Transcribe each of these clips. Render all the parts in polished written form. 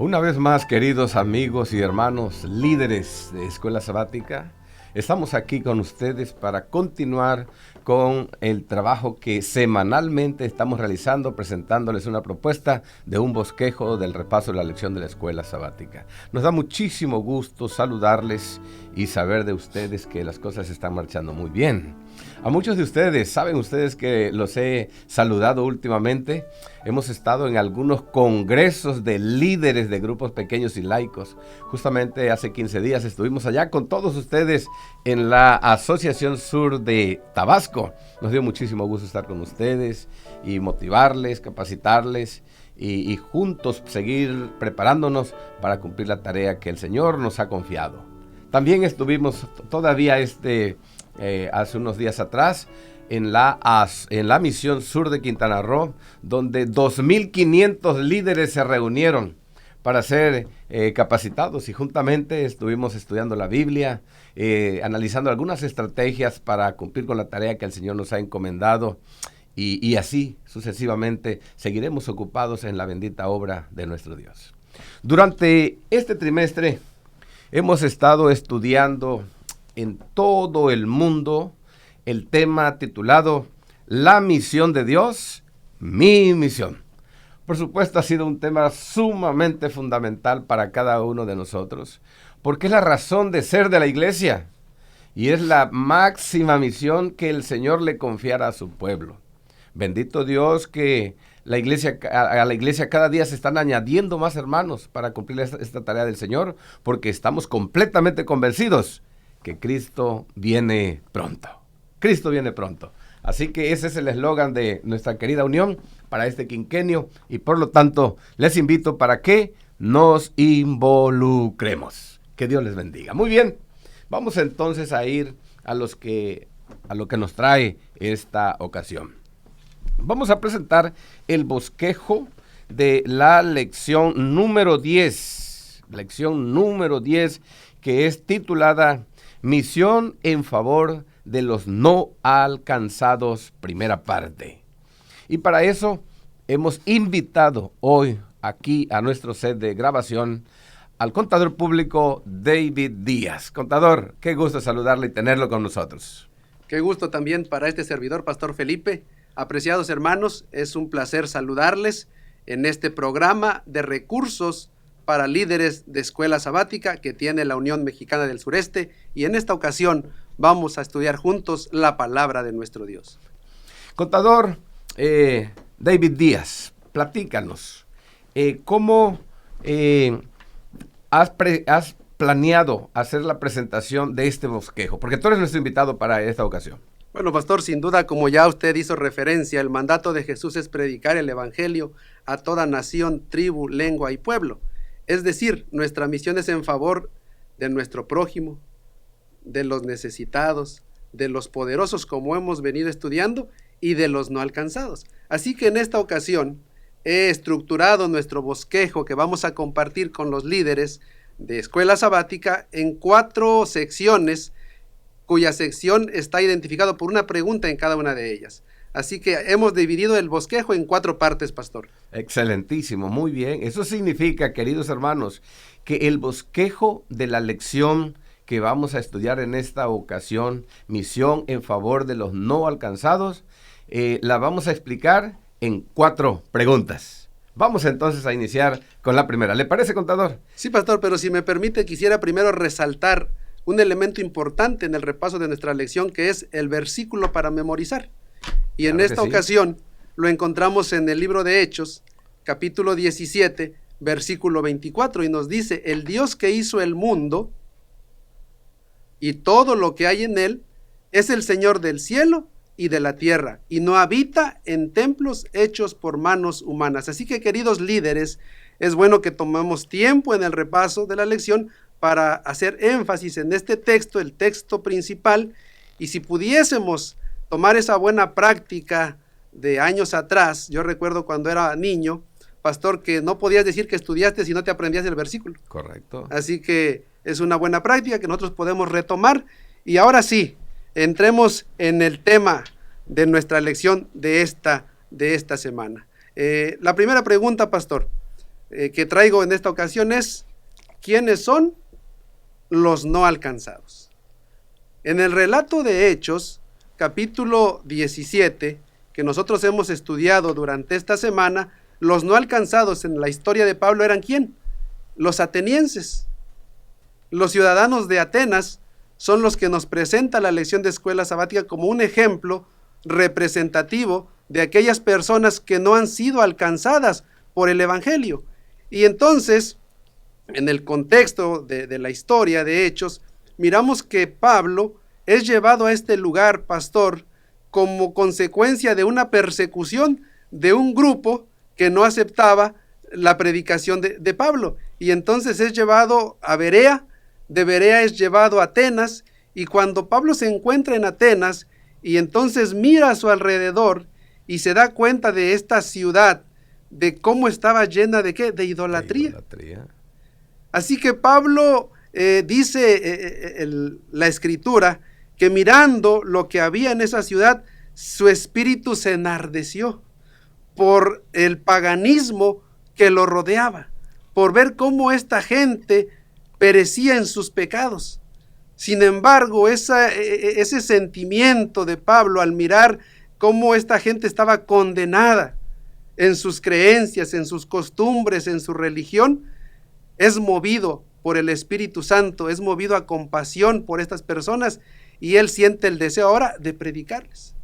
Una vez más, queridos amigos y hermanos, líderes de Escuela Sabática, estamos aquí con ustedes para continuar con el trabajo que semanalmente estamos realizando, presentándoles una propuesta de un bosquejo del repaso de la lección de la Escuela Sabática. Nos da muchísimo gusto saludarles y saber de ustedes que las cosas están marchando muy bien. A muchos de ustedes, saben ustedes que los he saludado últimamente. Hemos estado en algunos congresos de líderes de grupos pequeños y laicos. Justamente hace 15 días estuvimos allá con todos ustedes en la Asociación Sur de Tabasco. Nos dio muchísimo gusto estar con ustedes y motivarles, capacitarles y juntos seguir preparándonos para cumplir la tarea que el Señor nos ha confiado. También estuvimos todavía hace unos días atrás en la misión sur de Quintana Roo, donde 2.500 líderes se reunieron para ser capacitados y juntamente estuvimos estudiando la Biblia, analizando algunas estrategias para cumplir con la tarea que el Señor nos ha encomendado y así sucesivamente seguiremos ocupados en la bendita obra de nuestro Dios. Durante este trimestre hemos estado estudiando en todo el mundo el tema titulado La misión de Dios, mi misión. Por supuesto, ha sido un tema sumamente fundamental para cada uno de nosotros, porque es la razón de ser de la iglesia y es la máxima misión que el Señor le confiara a su pueblo. Bendito Dios que a la iglesia cada día se están añadiendo más hermanos para cumplir esta tarea del Señor, porque estamos completamente convencidos que Cristo viene pronto. Cristo viene pronto. Así que ese es el eslogan de nuestra querida unión para este quinquenio y por lo tanto les invito para que nos involucremos. Que Dios les bendiga. Muy bien, vamos entonces a ir a lo que nos trae esta ocasión. Vamos a presentar el bosquejo de la lección número 10. Lección número 10 que es titulada Misión en favor de los no alcanzados, primera parte. Y para eso hemos invitado hoy aquí a nuestro set de grabación al contador público David Díaz. Contador, qué gusto saludarle y tenerlo con nosotros. Qué gusto también para este servidor, Pastor Felipe. Apreciados hermanos, es un placer saludarles en este programa de recursos para líderes de escuela sabática que tiene la Unión Mexicana del Sureste, y en esta ocasión vamos a estudiar juntos la palabra de nuestro Dios. Contador David Díaz, platícanos, ¿cómo has planeado hacer la presentación de este bosquejo? Porque tú eres nuestro invitado para esta ocasión. Bueno, pastor, sin duda, como ya usted hizo referencia, el mandato de Jesús es predicar el evangelio a toda nación, tribu, lengua y pueblo. Es decir, nuestra misión es en favor de nuestro prójimo, de los necesitados, de los poderosos, como hemos venido estudiando, y de los no alcanzados. Así que en esta ocasión he estructurado nuestro bosquejo que vamos a compartir con los líderes de escuela sabática en 4 secciones, cuya sección está identificado por una pregunta en cada una de ellas. Así que hemos dividido el bosquejo en 4 partes, pastor. Excelentísimo, muy bien. Eso significa, queridos hermanos, que el bosquejo de la lección que vamos a estudiar en esta ocasión, misión en favor de los no alcanzados, la vamos a explicar en 4 preguntas. Vamos entonces a iniciar con la primera. ¿Le parece, contador? Sí, pastor, pero si me permite, quisiera primero resaltar un elemento importante en el repaso de nuestra lección, que es el versículo para memorizar. Y en esta ocasión lo encontramos en el libro de Hechos, capítulo 17, versículo 24, y nos dice: el Dios que hizo el mundo y todo lo que hay en él es el Señor del cielo y de la tierra, y no habita en templos hechos por manos humanas. Así que, queridos líderes, es bueno que tomemos tiempo en el repaso de la lección para hacer énfasis en este texto, el texto principal, y si pudiésemos tomar esa buena práctica de años atrás. Yo recuerdo cuando era niño, pastor, que no podías decir que estudiaste si no te aprendías el versículo. Correcto. Así que es una buena práctica que nosotros podemos retomar. Y ahora sí, entremos en el tema de nuestra lección de esta semana. La primera pregunta, pastor. que traigo en esta ocasión es: ¿quiénes son los no alcanzados? En el relato de Hechos, capítulo 17, que nosotros hemos estudiado durante esta semana, los no alcanzados en la historia de Pablo eran ¿quién? Los atenienses. Los ciudadanos de Atenas son los que nos presenta la lección de escuela sabática como un ejemplo representativo de aquellas personas que no han sido alcanzadas por el Evangelio. Y entonces, en el contexto de la historia de Hechos, miramos que Pablo es llevado a este lugar, pastor, como consecuencia de una persecución de un grupo que no aceptaba la predicación de Pablo. Y entonces es llevado a Berea, de Berea es llevado a Atenas, y cuando Pablo se encuentra en Atenas, y entonces mira a su alrededor, y se da cuenta de esta ciudad, de cómo estaba llena de ¿qué? De idolatría. Así que Pablo dice la escritura, que mirando lo que había en esa ciudad, su espíritu se enardeció por el paganismo que lo rodeaba, por ver cómo esta gente perecía en sus pecados. Sin embargo, ese sentimiento de Pablo al mirar cómo esta gente estaba condenada en sus creencias, en sus costumbres, en su religión, es movido por el Espíritu Santo, es movido a compasión por estas personas, y él siente el deseo ahora de predicarles.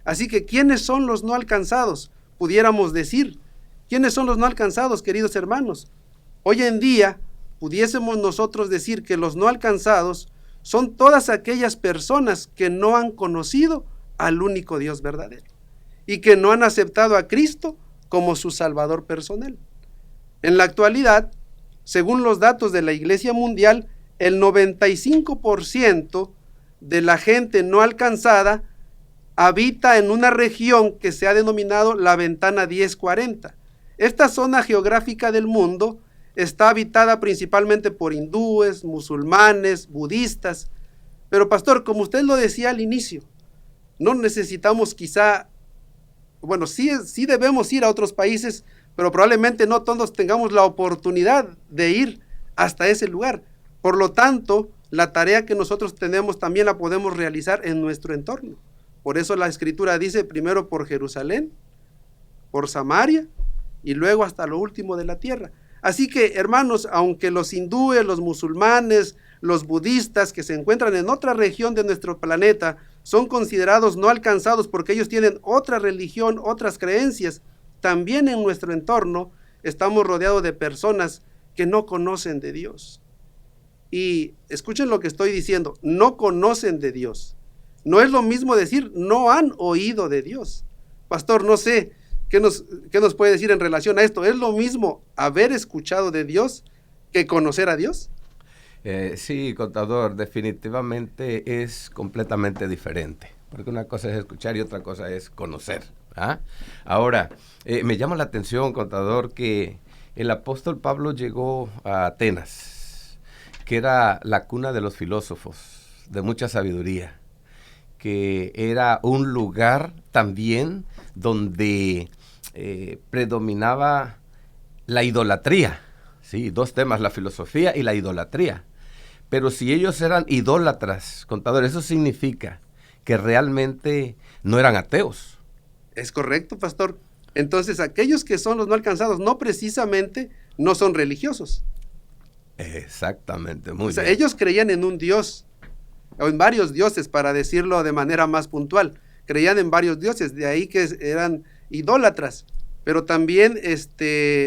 Así que, ¿quiénes son los no alcanzados? Pudiéramos decir, ¿quiénes son los no alcanzados, queridos hermanos? Hoy en día, pudiésemos nosotros decir que los no alcanzados son todas aquellas personas que no han conocido al único Dios verdadero y que no han aceptado a Cristo como su Salvador personal. En la actualidad, según los datos de la Iglesia Mundial, el 95% de la gente no alcanzada habita en una región que se ha denominado la ventana 1040. Esta zona geográfica del mundo está habitada principalmente por hindúes, musulmanes, budistas. Pero pastor, como usted lo decía al inicio, no necesitamos quizá, bueno, sí debemos ir a otros países, pero probablemente no todos tengamos la oportunidad de ir hasta ese lugar. Por lo tanto, la tarea que nosotros tenemos también la podemos realizar en nuestro entorno. Por eso la Escritura dice primero por Jerusalén, por Samaria y luego hasta lo último de la tierra. Así que, hermanos, aunque los hindúes, los musulmanes, los budistas que se encuentran en otra región de nuestro planeta son considerados no alcanzados porque ellos tienen otra religión, otras creencias, también en nuestro entorno estamos rodeados de personas que no conocen de Dios. Y escuchen lo que estoy diciendo, no conocen de Dios. No es lo mismo decir no han oído de Dios. Pastor, no sé, ¿qué nos puede decir en relación a esto? ¿Es lo mismo haber escuchado de Dios que conocer a Dios? Sí, contador, definitivamente es completamente diferente. Porque una cosa es escuchar y otra cosa es conocer. ¿Ah? Ahora, me llama la atención, contador, que el apóstol Pablo llegó a Atenas, que era la cuna de los filósofos, de mucha sabiduría, que era un lugar también donde predominaba la idolatría. Sí, dos temas, la filosofía y la idolatría. Pero si ellos eran idólatras, contador, eso significa que realmente no eran ateos. Es correcto, pastor. Entonces, aquellos que son los no alcanzados, no precisamente, no son religiosos. Exactamente, muy bien. Ellos creían en un Dios, o en varios dioses, para decirlo de manera más puntual. Creían en varios dioses, de ahí que eran idólatras. Pero también,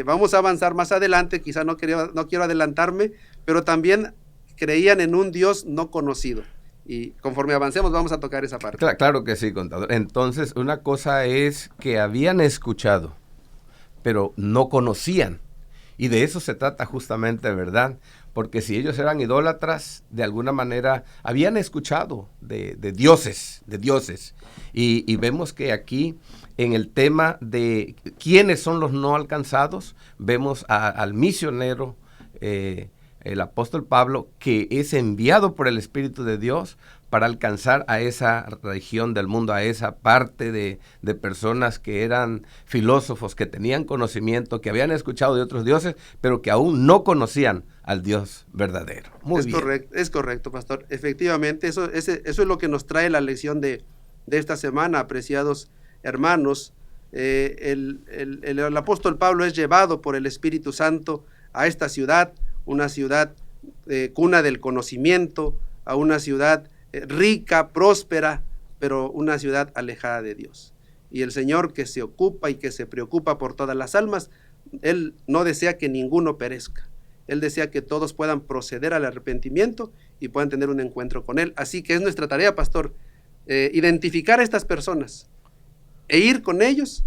vamos a avanzar más adelante, quizá no quiero adelantarme, pero también creían en un Dios no conocido. Y conforme avancemos vamos a tocar esa parte. Claro que sí, contador. Entonces, una cosa es que habían escuchado, pero no conocían. Y de eso se trata justamente, ¿verdad? Porque si ellos eran idólatras, de alguna manera habían escuchado de dioses. Y vemos que aquí, en el tema de quiénes son los no alcanzados, vemos al misionero, el apóstol Pablo, que es enviado por el Espíritu de Dios para alcanzar a esa región del mundo, a esa parte de personas que eran filósofos, que tenían conocimiento, que habían escuchado de otros dioses, pero que aún no conocían al Dios verdadero. Muy bien. Es correcto, pastor. Efectivamente, eso es lo que nos trae la lección de esta semana, apreciados hermanos. El apóstol Pablo es llevado por el Espíritu Santo a esta ciudad, una ciudad cuna del conocimiento, a una ciudad rica, próspera, pero una ciudad alejada de Dios. Y el Señor, que se ocupa y que se preocupa por todas las almas, Él no desea que ninguno perezca. Él desea que todos puedan proceder al arrepentimiento y puedan tener un encuentro con Él. Así que es nuestra tarea, pastor, identificar a estas personas e ir con ellos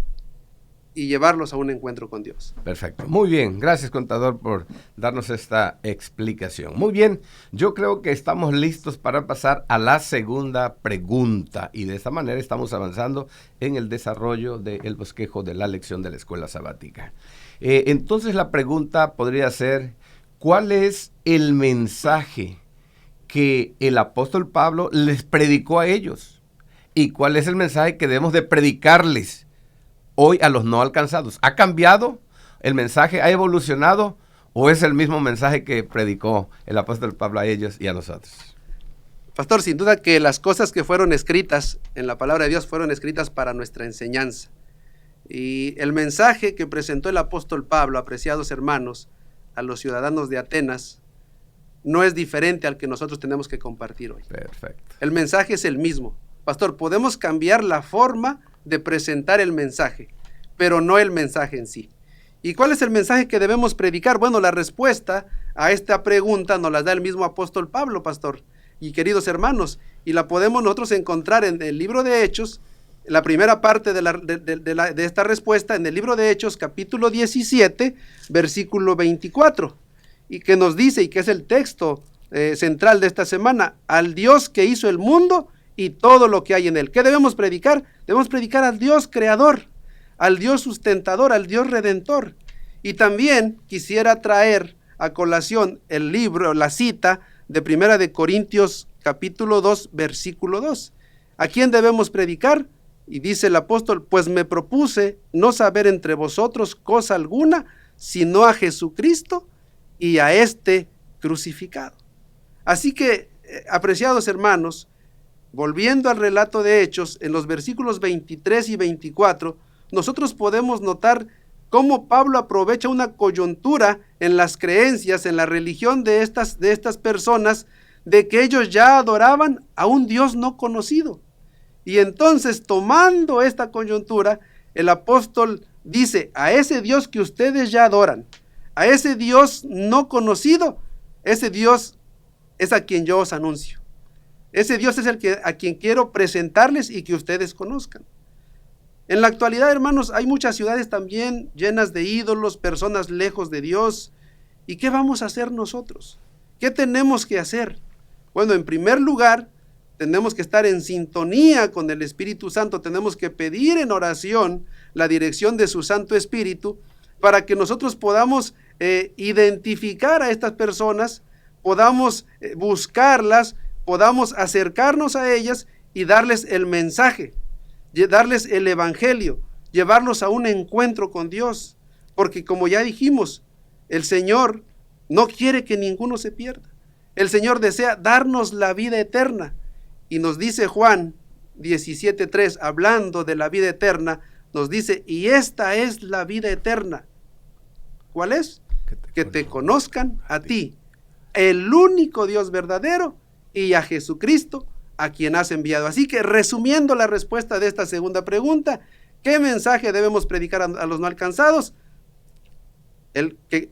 y llevarlos a un encuentro con Dios. Perfecto. Muy bien. Gracias, contador, por darnos esta explicación. Muy bien. Yo creo que estamos listos para pasar a la segunda pregunta. Y de esta manera estamos avanzando en el desarrollo del bosquejo de la lección de la escuela sabática. Entonces la pregunta podría ser, ¿cuál es el mensaje que el apóstol Pablo les predicó a ellos? ¿Y cuál es el mensaje que debemos de predicarles hoy a los no alcanzados? ¿Ha cambiado el mensaje? ¿Ha evolucionado? ¿O es el mismo mensaje que predicó el apóstol Pablo a ellos y a nosotros? Pastor, sin duda que las cosas que fueron escritas en la palabra de Dios fueron escritas para nuestra enseñanza. Y el mensaje que presentó el apóstol Pablo, apreciados hermanos, a los ciudadanos de Atenas, no es diferente al que nosotros tenemos que compartir hoy. Perfecto. El mensaje es el mismo. Pastor, podemos cambiar la forma de presentar el mensaje, pero no el mensaje en sí. ¿Y cuál es el mensaje que debemos predicar? Bueno, la respuesta a esta pregunta nos la da el mismo apóstol Pablo, pastor y queridos hermanos, y la podemos nosotros encontrar en el libro de Hechos, la primera parte de esta respuesta, en el libro de Hechos, capítulo 17, versículo 24, y que nos dice, y que es el texto central de esta semana: al Dios que hizo el mundo y todo lo que hay en él. ¿Qué debemos predicar? Debemos predicar al Dios creador, al Dios sustentador, al Dios redentor. Y también quisiera traer a colación el libro, la cita de Primera de Corintios, capítulo 2, versículo 2. ¿A quién debemos predicar? Y dice el apóstol: pues me propuse no saber entre vosotros cosa alguna, sino a Jesucristo y a este crucificado. Así que, apreciados hermanos, volviendo al relato de Hechos, en los versículos 23 y 24, nosotros podemos notar cómo Pablo aprovecha una coyuntura en las creencias, en la religión de estas personas, de que ellos ya adoraban a un Dios no conocido. Y entonces, tomando esta coyuntura, el apóstol dice: a ese Dios que ustedes ya adoran, a ese Dios no conocido, ese Dios es a quien yo os anuncio. Ese Dios es a quien quiero presentarles y que ustedes conozcan. En la actualidad, hermanos, hay muchas ciudades también llenas de ídolos, personas lejos de Dios. ¿Y qué vamos a hacer nosotros? ¿Qué tenemos que hacer? Bueno, en primer lugar, tenemos que estar en sintonía con el Espíritu Santo. Tenemos que pedir en oración la dirección de su Santo Espíritu para que nosotros podamos identificar a estas personas, podamos buscarlas, podamos acercarnos a ellas y darles el mensaje, darles el evangelio, llevarlos a un encuentro con Dios, porque como ya dijimos, el Señor no quiere que ninguno se pierda. El Señor desea darnos la vida eterna, y nos dice Juan 17:3, hablando de la vida eterna, nos dice: y esta es la vida eterna. ¿Cuál es? Que te conozcan a ti, el único Dios verdadero, y a Jesucristo, a quien has enviado. Así que, resumiendo la respuesta de esta segunda pregunta, ¿qué mensaje debemos predicar a los no alcanzados?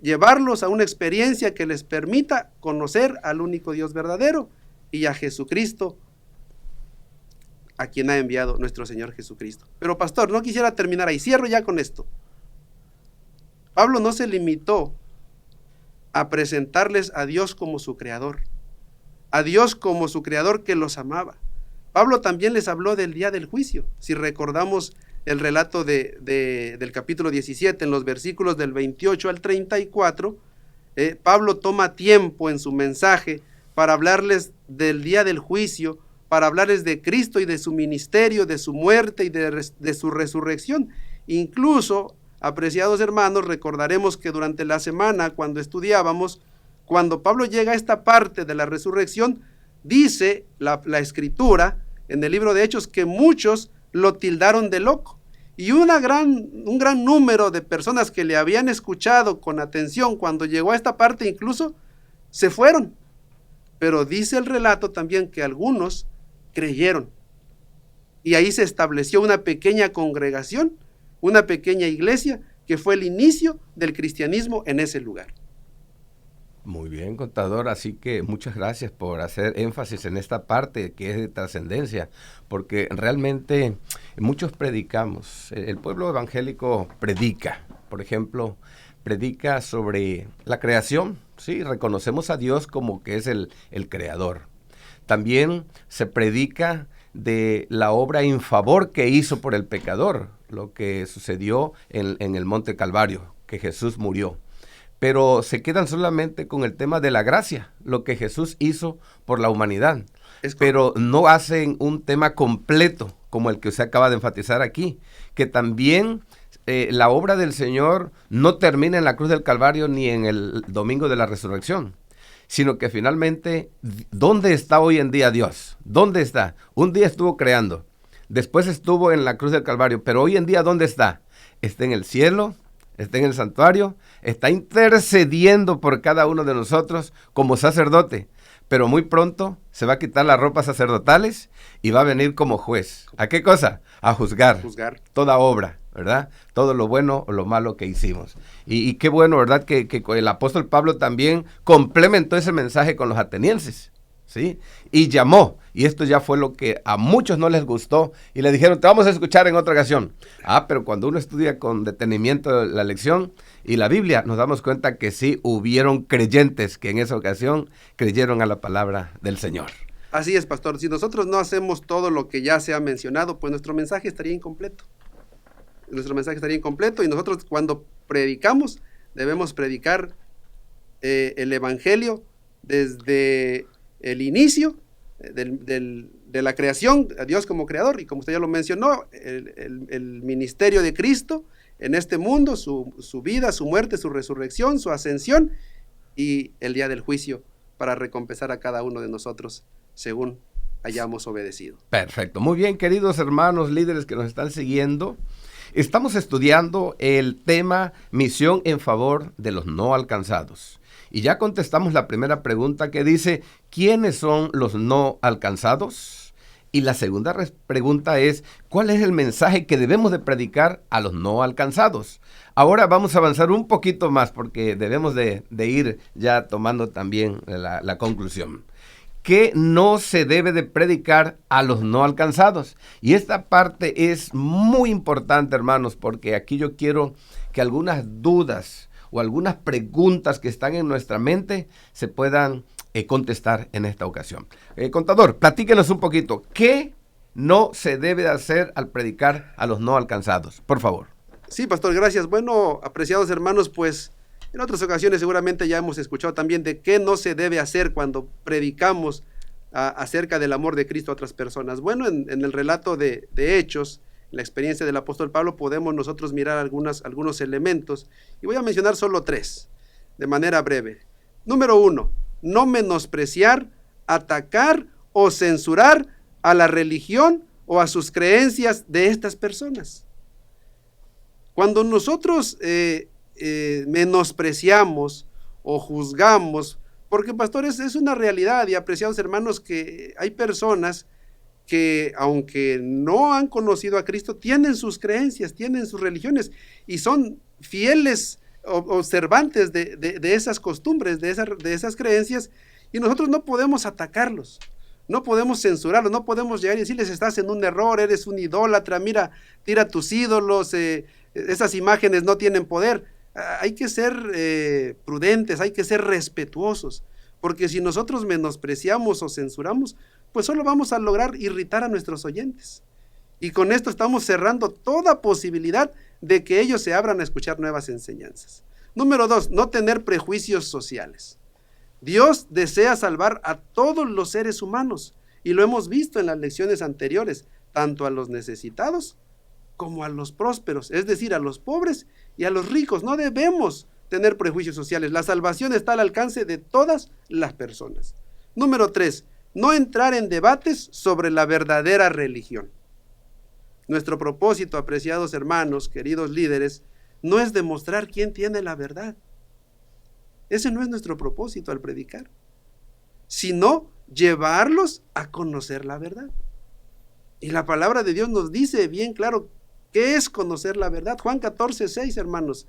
Llevarlos a una experiencia que les permita conocer al único Dios verdadero y a Jesucristo, a quien ha enviado nuestro Señor Jesucristo. Pero pastor, no quisiera terminar ahí, cierro ya con esto. Pablo no se limitó a presentarles a Dios como su creador, a Dios como su creador que los amaba. Pablo también les habló del día del juicio. Si recordamos el relato del capítulo 17, en los versículos del 28 al 34, Pablo toma tiempo en su mensaje para hablarles del día del juicio, para hablarles de Cristo y de su ministerio, de su muerte y de su resurrección. Incluso, apreciados hermanos, recordaremos que durante la semana, cuando estudiábamos, cuando Pablo llega a esta parte de la resurrección, dice la Escritura en el libro de Hechos que muchos lo tildaron de loco. Y un gran número de personas que le habían escuchado con atención cuando llegó a esta parte incluso se fueron. Pero dice el relato también que algunos creyeron. Y ahí se estableció una pequeña congregación, una pequeña iglesia, que fue el inicio del cristianismo en ese lugar. Muy bien, contador, así que muchas gracias por hacer énfasis en esta parte que es de trascendencia, porque realmente muchos predicamos, el pueblo evangélico predica, por ejemplo, predica sobre la creación, sí, reconocemos a Dios como que es el creador. También se predica de la obra en favor que hizo por el pecador, lo que sucedió en el Monte Calvario, que Jesús murió. Pero se quedan solamente con el tema de la gracia, lo que Jesús hizo por la humanidad. Pero no hacen un tema completo como el que usted acaba de enfatizar aquí, que también la obra del Señor no termina en la cruz del Calvario ni en el domingo de la resurrección, sino que finalmente, ¿dónde está hoy en día Dios? ¿Dónde está? Un día estuvo creando, después estuvo en la cruz del Calvario, pero hoy en día, ¿dónde está? Está en el cielo, está en el santuario, está intercediendo por cada uno de nosotros como sacerdote, pero muy pronto se va a quitar las ropas sacerdotales y va a venir como juez. ¿A qué cosa? A juzgar toda obra, ¿verdad? Todo lo bueno o lo malo que hicimos. Y qué bueno, ¿verdad? Que el apóstol Pablo también complementó ese mensaje con los atenienses, ¿sí? Y llamó, y esto ya fue lo que a muchos no les gustó, y le dijeron, te vamos a escuchar en otra ocasión. Pero cuando uno estudia con detenimiento la lección y la Biblia, nos damos cuenta que sí hubieron creyentes que en esa ocasión creyeron a la palabra del Señor. Así es, pastor. Si nosotros no hacemos todo lo que ya se ha mencionado, pues nuestro mensaje estaría incompleto. Nuestro mensaje estaría incompleto, y nosotros cuando predicamos, debemos predicar el Evangelio desde el inicio de la creación, a Dios como creador, y como usted ya lo mencionó, el ministerio de Cristo en este mundo, su vida, su muerte, su resurrección, su ascensión, y el día del juicio para recompensar a cada uno de nosotros según hayamos obedecido. Perfecto. Muy bien, queridos hermanos líderes que nos están siguiendo. Estamos estudiando el tema misión en favor de los no alcanzados. Y ya contestamos la primera pregunta que dice, ¿quiénes son los no alcanzados? Y la segunda pregunta es, ¿cuál es el mensaje que debemos de predicar a los no alcanzados? Ahora vamos a avanzar un poquito más porque debemos de ir ya tomando también la conclusión. ¿Qué no se debe de predicar a los no alcanzados? Y esta parte es muy importante, hermanos, porque aquí yo quiero que algunas dudas o algunas preguntas que están en nuestra mente se puedan contestar en esta ocasión. Contador, platíquenos un poquito. ¿Qué no se debe de hacer al predicar a los no alcanzados? Por favor. Sí, pastor, gracias. Bueno, apreciados hermanos, pues en otras ocasiones seguramente ya hemos escuchado también de qué no se debe hacer cuando predicamos acerca del amor de Cristo a otras personas. Bueno, en el relato de Hechos, en la experiencia del apóstol Pablo, podemos nosotros mirar algunos elementos, y voy a mencionar solo 3, de manera breve. Número 1, no menospreciar, atacar o censurar a la religión o a sus creencias de estas personas. Cuando nosotros menospreciamos o juzgamos, porque pastores, es una realidad, y apreciados hermanos, que hay personas que aunque no han conocido a Cristo, tienen sus creencias, tienen sus religiones, y son fieles observantes de esas costumbres, de esas creencias, y nosotros no podemos atacarlos, no podemos censurarlos, no podemos llegar y decirles, estás en un error, eres un idólatra, mira, tira tus ídolos, esas imágenes no tienen poder. Hay que ser prudentes, hay que ser respetuosos, porque si nosotros menospreciamos o censuramos, pues solo vamos a lograr irritar a nuestros oyentes, y con esto estamos cerrando toda posibilidad de que ellos se abran a escuchar nuevas enseñanzas. Número 2, no tener prejuicios sociales. Dios desea salvar a todos los seres humanos. y lo hemos visto en las lecciones anteriores, tanto a los necesitados como a los prósperos, es decir, a los pobres y a los ricos. No debemos tener prejuicios sociales. La salvación está al alcance de todas las personas. Número 3, no entrar en debates sobre la verdadera religión. Nuestro propósito, apreciados hermanos, queridos líderes, no es demostrar quién tiene la verdad. Ese no es nuestro propósito al predicar, sino llevarlos a conocer la verdad. Y la palabra de Dios nos dice bien claro qué es conocer la verdad. Juan 14:6, hermanos.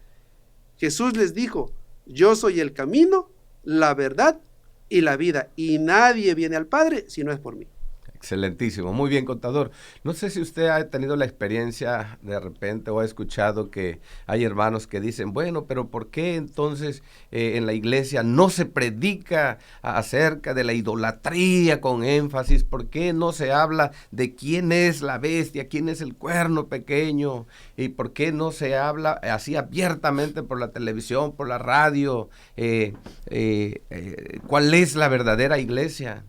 Jesús les dijo: yo soy el camino, la verdad y la vida, y nadie viene al Padre si no es por mí. Excelentísimo, muy bien, contador. No sé si usted ha tenido la experiencia de repente o ha escuchado que hay hermanos que dicen, bueno, pero ¿por qué entonces en la iglesia no se predica acerca de la idolatría con énfasis? ¿Por qué no se habla de quién es la bestia, quién es el cuerno pequeño? ¿Y por qué no se habla así abiertamente por la televisión, por la radio? ¿Cuál es la verdadera iglesia?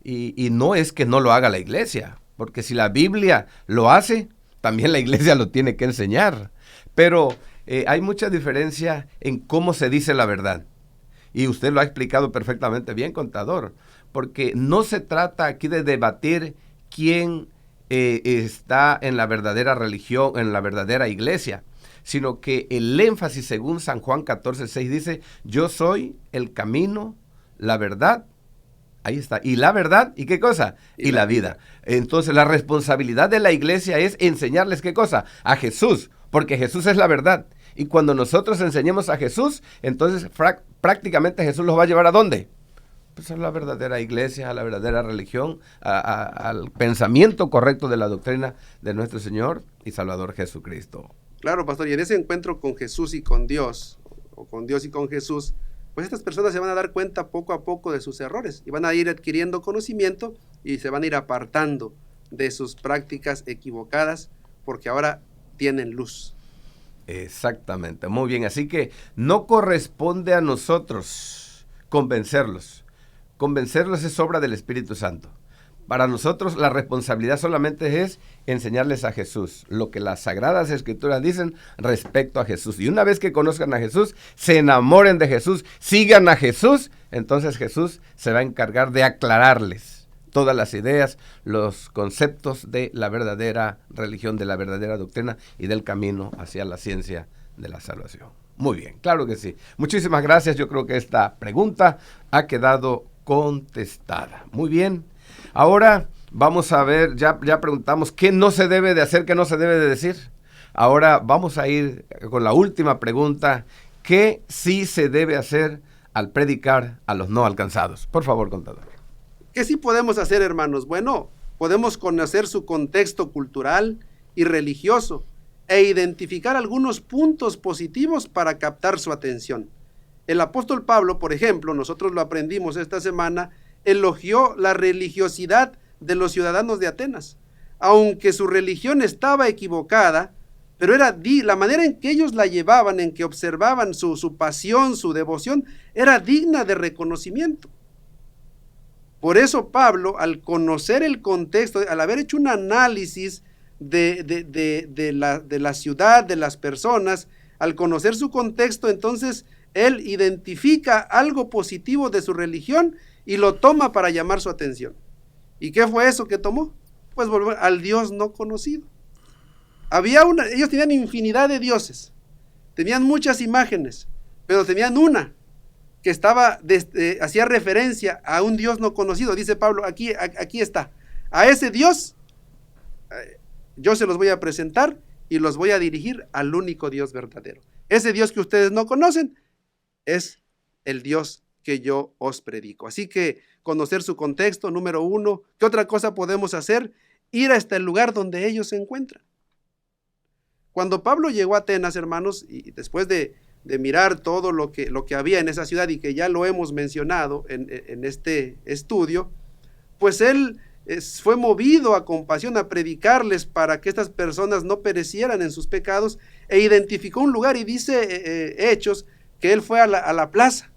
Y no es que no lo haga la iglesia, porque si la Biblia lo hace, también la iglesia lo tiene que enseñar. Pero hay mucha diferencia en cómo se dice la verdad. Y usted lo ha explicado perfectamente bien, contador, porque no se trata aquí de debatir quién está en la verdadera religión, en la verdadera iglesia, sino que el énfasis, según San Juan 14:6, dice, yo soy el camino, la verdad. Ahí está. Y la verdad, ¿y qué cosa? Y la vida. Entonces, la responsabilidad de la iglesia es enseñarles, ¿qué cosa? A Jesús, porque Jesús es la verdad. Y cuando nosotros enseñemos a Jesús, entonces prácticamente Jesús los va a llevar ¿a dónde? Pues a la verdadera iglesia, a la verdadera religión, al pensamiento correcto de la doctrina de nuestro Señor y Salvador Jesucristo. Claro, pastor, y en ese encuentro con Jesús y con Dios, o con Dios y con Jesús, pues estas personas se van a dar cuenta poco a poco de sus errores y van a ir adquiriendo conocimiento y se van a ir apartando de sus prácticas equivocadas porque ahora tienen luz. Exactamente, muy bien. Así que no corresponde a nosotros convencerlos. Convencerlos es obra del Espíritu Santo. Para nosotros la responsabilidad solamente es enseñarles a Jesús, lo que las Sagradas Escrituras dicen respecto a Jesús. Y una vez que conozcan a Jesús, se enamoren de Jesús, sigan a Jesús, entonces Jesús se va a encargar de aclararles todas las ideas, los conceptos de la verdadera religión, de la verdadera doctrina y del camino hacia la ciencia de la salvación. Muy bien, claro que sí. Muchísimas gracias. Yo creo que esta pregunta ha quedado contestada. Muy bien. Ahora vamos a ver, ya preguntamos qué no se debe de hacer, qué no se debe de decir. Ahora vamos a ir con la última pregunta, ¿qué sí se debe hacer al predicar a los no alcanzados? Por favor, contador. ¿Qué sí podemos hacer, hermanos? Bueno, podemos conocer su contexto cultural y religioso e identificar algunos puntos positivos para captar su atención. El apóstol Pablo, por ejemplo, nosotros lo aprendimos esta semana, elogió la religiosidad de los ciudadanos de Atenas. Aunque su religión estaba equivocada, pero era la manera en que ellos la llevaban, en que observaban su pasión, su devoción, era digna de reconocimiento. Por eso Pablo, al conocer el contexto, al haber hecho un análisis de la ciudad, de las personas, al conocer su contexto, entonces él identifica algo positivo de su religión y lo toma para llamar su atención. ¿Y qué fue eso que tomó? Pues volver al Dios no conocido. Ellos tenían infinidad de dioses, tenían muchas imágenes, pero tenían una que hacía referencia a un Dios no conocido. Dice Pablo, aquí está. A ese Dios yo se los voy a presentar y los voy a dirigir al único Dios verdadero. Ese Dios que ustedes no conocen es el Dios que yo os predico. Así que conocer su contexto, número 1. ¿Qué otra cosa podemos hacer? Ir hasta el lugar donde ellos se encuentran. Cuando Pablo llegó a Atenas, hermanos, y después de mirar todo lo que había en esa ciudad y que ya lo hemos mencionado en este estudio, pues él fue movido a compasión a predicarles para que estas personas no perecieran en sus pecados e identificó un lugar y dice Hechos que él fue a la plaza,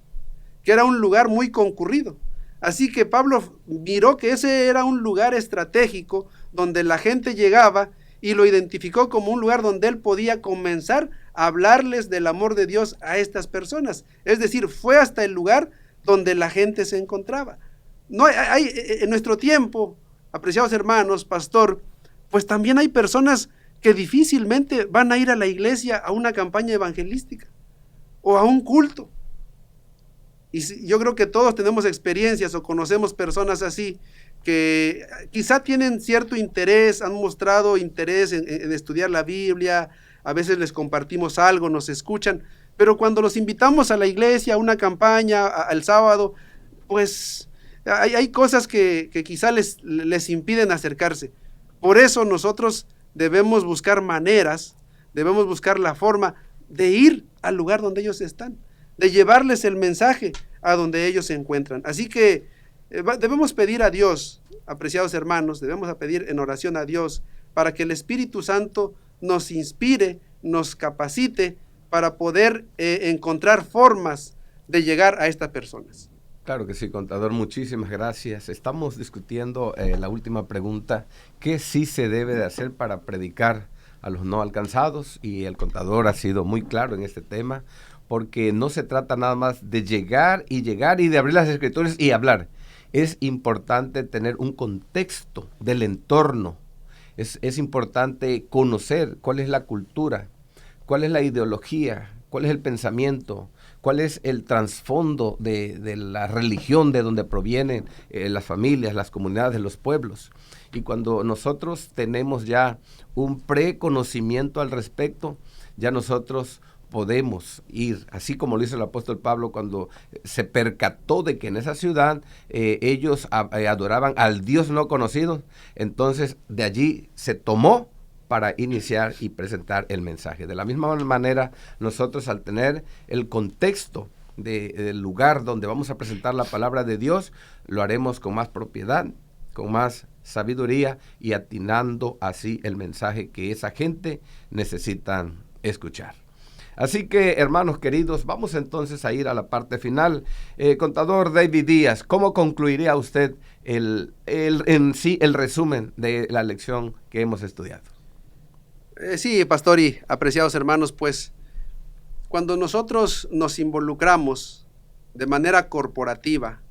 que era un lugar muy concurrido. Así que Pablo miró que ese era un lugar estratégico donde la gente llegaba y lo identificó como un lugar donde él podía comenzar a hablarles del amor de Dios a estas personas. Es decir, fue hasta el lugar donde la gente se encontraba. No hay, en nuestro tiempo, apreciados hermanos, pastor, pues también hay personas que difícilmente van a ir a la iglesia a una campaña evangelística o a un culto. Y yo creo que todos tenemos experiencias o conocemos personas así que quizá tienen cierto interés, han mostrado interés en estudiar la Biblia, a veces les compartimos algo, nos escuchan, pero cuando los invitamos a la iglesia, a una campaña, al sábado, pues hay cosas que quizá les impiden acercarse. Por eso nosotros debemos buscar maneras, debemos buscar la forma de ir al lugar donde ellos están, de llevarles el mensaje a donde ellos se encuentran. Así que debemos pedir a Dios, apreciados hermanos, debemos pedir en oración a Dios para que el Espíritu Santo nos inspire, nos capacite para poder encontrar formas de llegar a estas personas. Claro que sí, contador, muchísimas gracias. Estamos discutiendo la última pregunta, ¿qué sí se debe de hacer para predicar a los no alcanzados? Y el contador ha sido muy claro en este tema, porque no se trata nada más de llegar y de abrir las escrituras y hablar. Es importante tener un contexto del entorno. Es importante conocer cuál es la cultura, cuál es la ideología, cuál es el pensamiento, cuál es el trasfondo de la religión de donde provienen las familias, las comunidades, los pueblos. Y cuando nosotros tenemos ya un preconocimiento al respecto, ya nosotros podemos ir, así como lo hizo el apóstol Pablo cuando se percató de que en esa ciudad ellos adoraban al Dios no conocido. Entonces de allí se tomó para iniciar y presentar el mensaje. De la misma manera, nosotros al tener el contexto del lugar donde vamos a presentar la palabra de Dios, lo haremos con más propiedad, con más sabiduría y atinando así el mensaje que esa gente necesita escuchar. Así que, hermanos queridos, vamos entonces a ir a la parte final. Contador David Díaz, ¿cómo concluiría usted en sí el resumen de la lección que hemos estudiado? Sí, pastor y apreciados hermanos, pues cuando nosotros nos involucramos de manera corporativa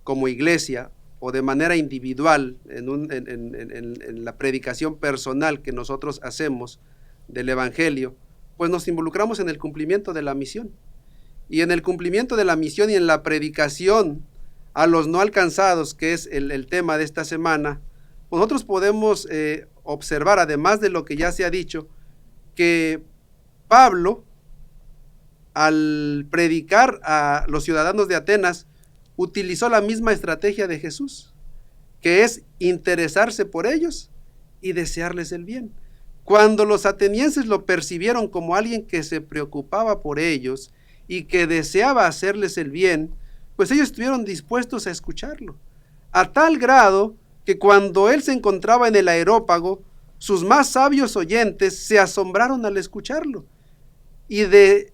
como iglesia o de manera individual en la predicación personal que nosotros hacemos del Evangelio, pues nos involucramos en el cumplimiento de la misión. Y en el cumplimiento de la misión y en la predicación a los no alcanzados, que es el tema de esta semana, nosotros podemos observar, además de lo que ya se ha dicho, que Pablo, al predicar a los ciudadanos de Atenas, utilizó la misma estrategia de Jesús, que es interesarse por ellos y desearles el bien. Cuando los atenienses lo percibieron como alguien que se preocupaba por ellos y que deseaba hacerles el bien, pues ellos estuvieron dispuestos a escucharlo, a tal grado que cuando él se encontraba en el Areópago, sus más sabios oyentes se asombraron al escucharlo y de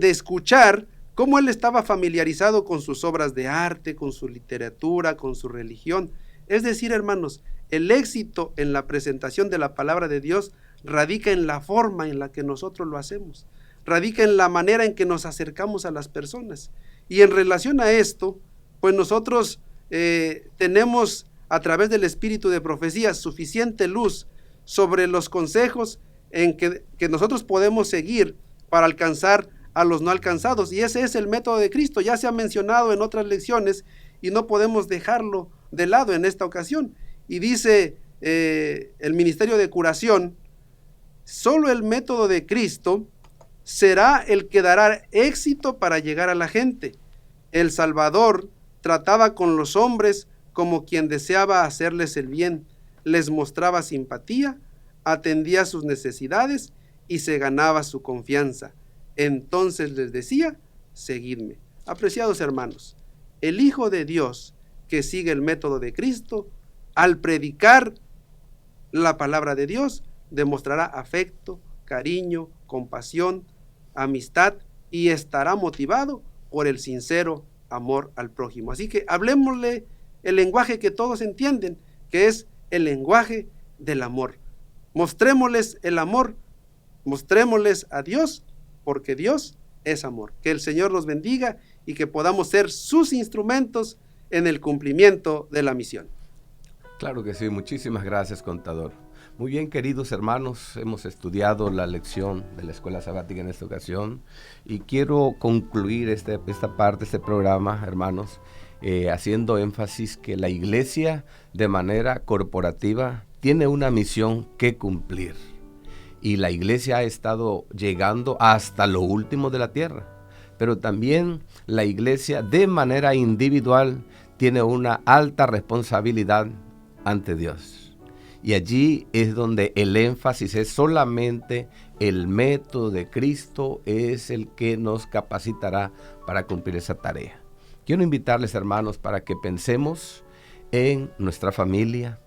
escuchar cómo él estaba familiarizado con sus obras de arte, con su literatura, con su religión. Es decir, hermanos, el éxito en la presentación de la palabra de Dios radica en la forma en la que nosotros lo hacemos, radica en la manera en que nos acercamos a las personas. Y en relación a esto, pues nosotros tenemos a través del espíritu de profecía suficiente luz sobre los consejos en que nosotros podemos seguir para alcanzar a los no alcanzados. Y ese es el método de Cristo, ya se ha mencionado en otras lecciones y no podemos dejarlo de lado en esta ocasión. Y dice el ministerio de curación, solo el método de Cristo será el que dará éxito para llegar a la gente. El Salvador trataba con los hombres como quien deseaba hacerles el bien, les mostraba simpatía, atendía sus necesidades y se ganaba su confianza. Entonces les decía, seguidme. Apreciados hermanos, el Hijo de Dios que sigue el método de Cristo, al predicar la palabra de Dios, demostrará afecto, cariño, compasión, amistad y estará motivado por el sincero amor al prójimo. Así que hablemosle el lenguaje que todos entienden, que es el lenguaje del amor. Mostrémosles el amor, mostrémosles a Dios, porque Dios es amor. Que el Señor los bendiga y que podamos ser sus instrumentos en el cumplimiento de la misión. Claro que sí, muchísimas gracias, contador. Muy bien, queridos hermanos, hemos estudiado la lección de la Escuela Sabática en esta ocasión y quiero concluir esta parte, este programa, hermanos, haciendo énfasis que la iglesia de manera corporativa tiene una misión que cumplir y la iglesia ha estado llegando hasta lo último de la tierra, pero también la iglesia de manera individual tiene una alta responsabilidad ante Dios. Y allí es donde el énfasis es solamente el método de Cristo es el que nos capacitará para cumplir esa tarea. Quiero invitarles, hermanos, para que pensemos en nuestra familia,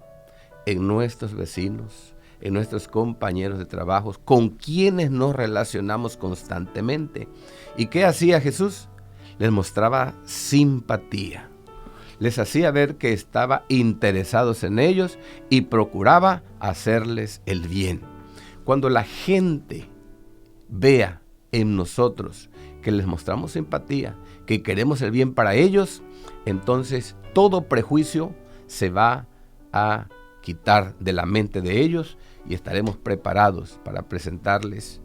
en nuestros vecinos, en nuestros compañeros de trabajo, con quienes nos relacionamos constantemente. ¿Y qué hacía Jesús? Les mostraba simpatía. Les hacía ver que estaba interesados en ellos y procuraba hacerles el bien. Cuando la gente vea en nosotros que les mostramos simpatía, que queremos el bien para ellos, entonces todo prejuicio se va a quitar de la mente de ellos y estaremos preparados para presentarles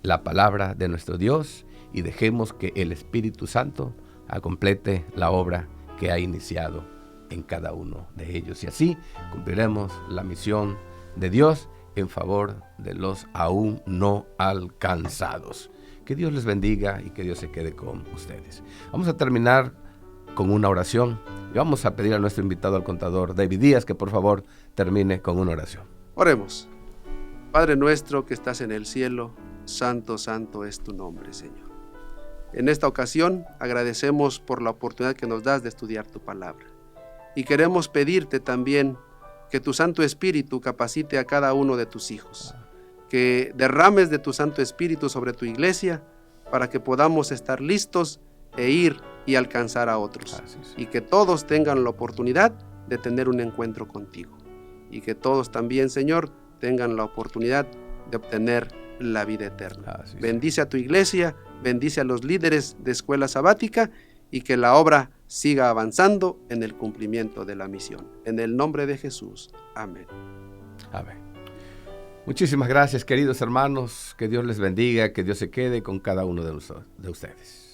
la palabra de nuestro Dios y dejemos que el Espíritu Santo complete la obra que ha iniciado en cada uno de ellos. Y así cumpliremos la misión de Dios en favor de los aún no alcanzados. Que Dios les bendiga y que Dios se quede con ustedes. Vamos a terminar con una oración y vamos a pedir a nuestro invitado, al contador David Díaz, que por favor termine con una oración. Oremos. Padre nuestro que estás en el cielo, santo, santo es tu nombre, Señor. En esta ocasión agradecemos por la oportunidad que nos das de estudiar tu palabra. Y queremos pedirte también que tu Santo Espíritu capacite a cada uno de tus hijos. Que derrames de tu Santo Espíritu sobre tu iglesia para que podamos estar listos e ir y alcanzar a otros. Y que todos tengan la oportunidad de tener un encuentro contigo. Y que todos también, Señor, tengan la oportunidad de obtener la vida eterna. Bendice a tu iglesia, bendice a los líderes de Escuela Sabática y que la obra siga avanzando en el cumplimiento de la misión. En el nombre de Jesús. Amén. Amén. Muchísimas gracias, queridos hermanos. Que Dios les bendiga, que Dios se quede con cada uno de ustedes.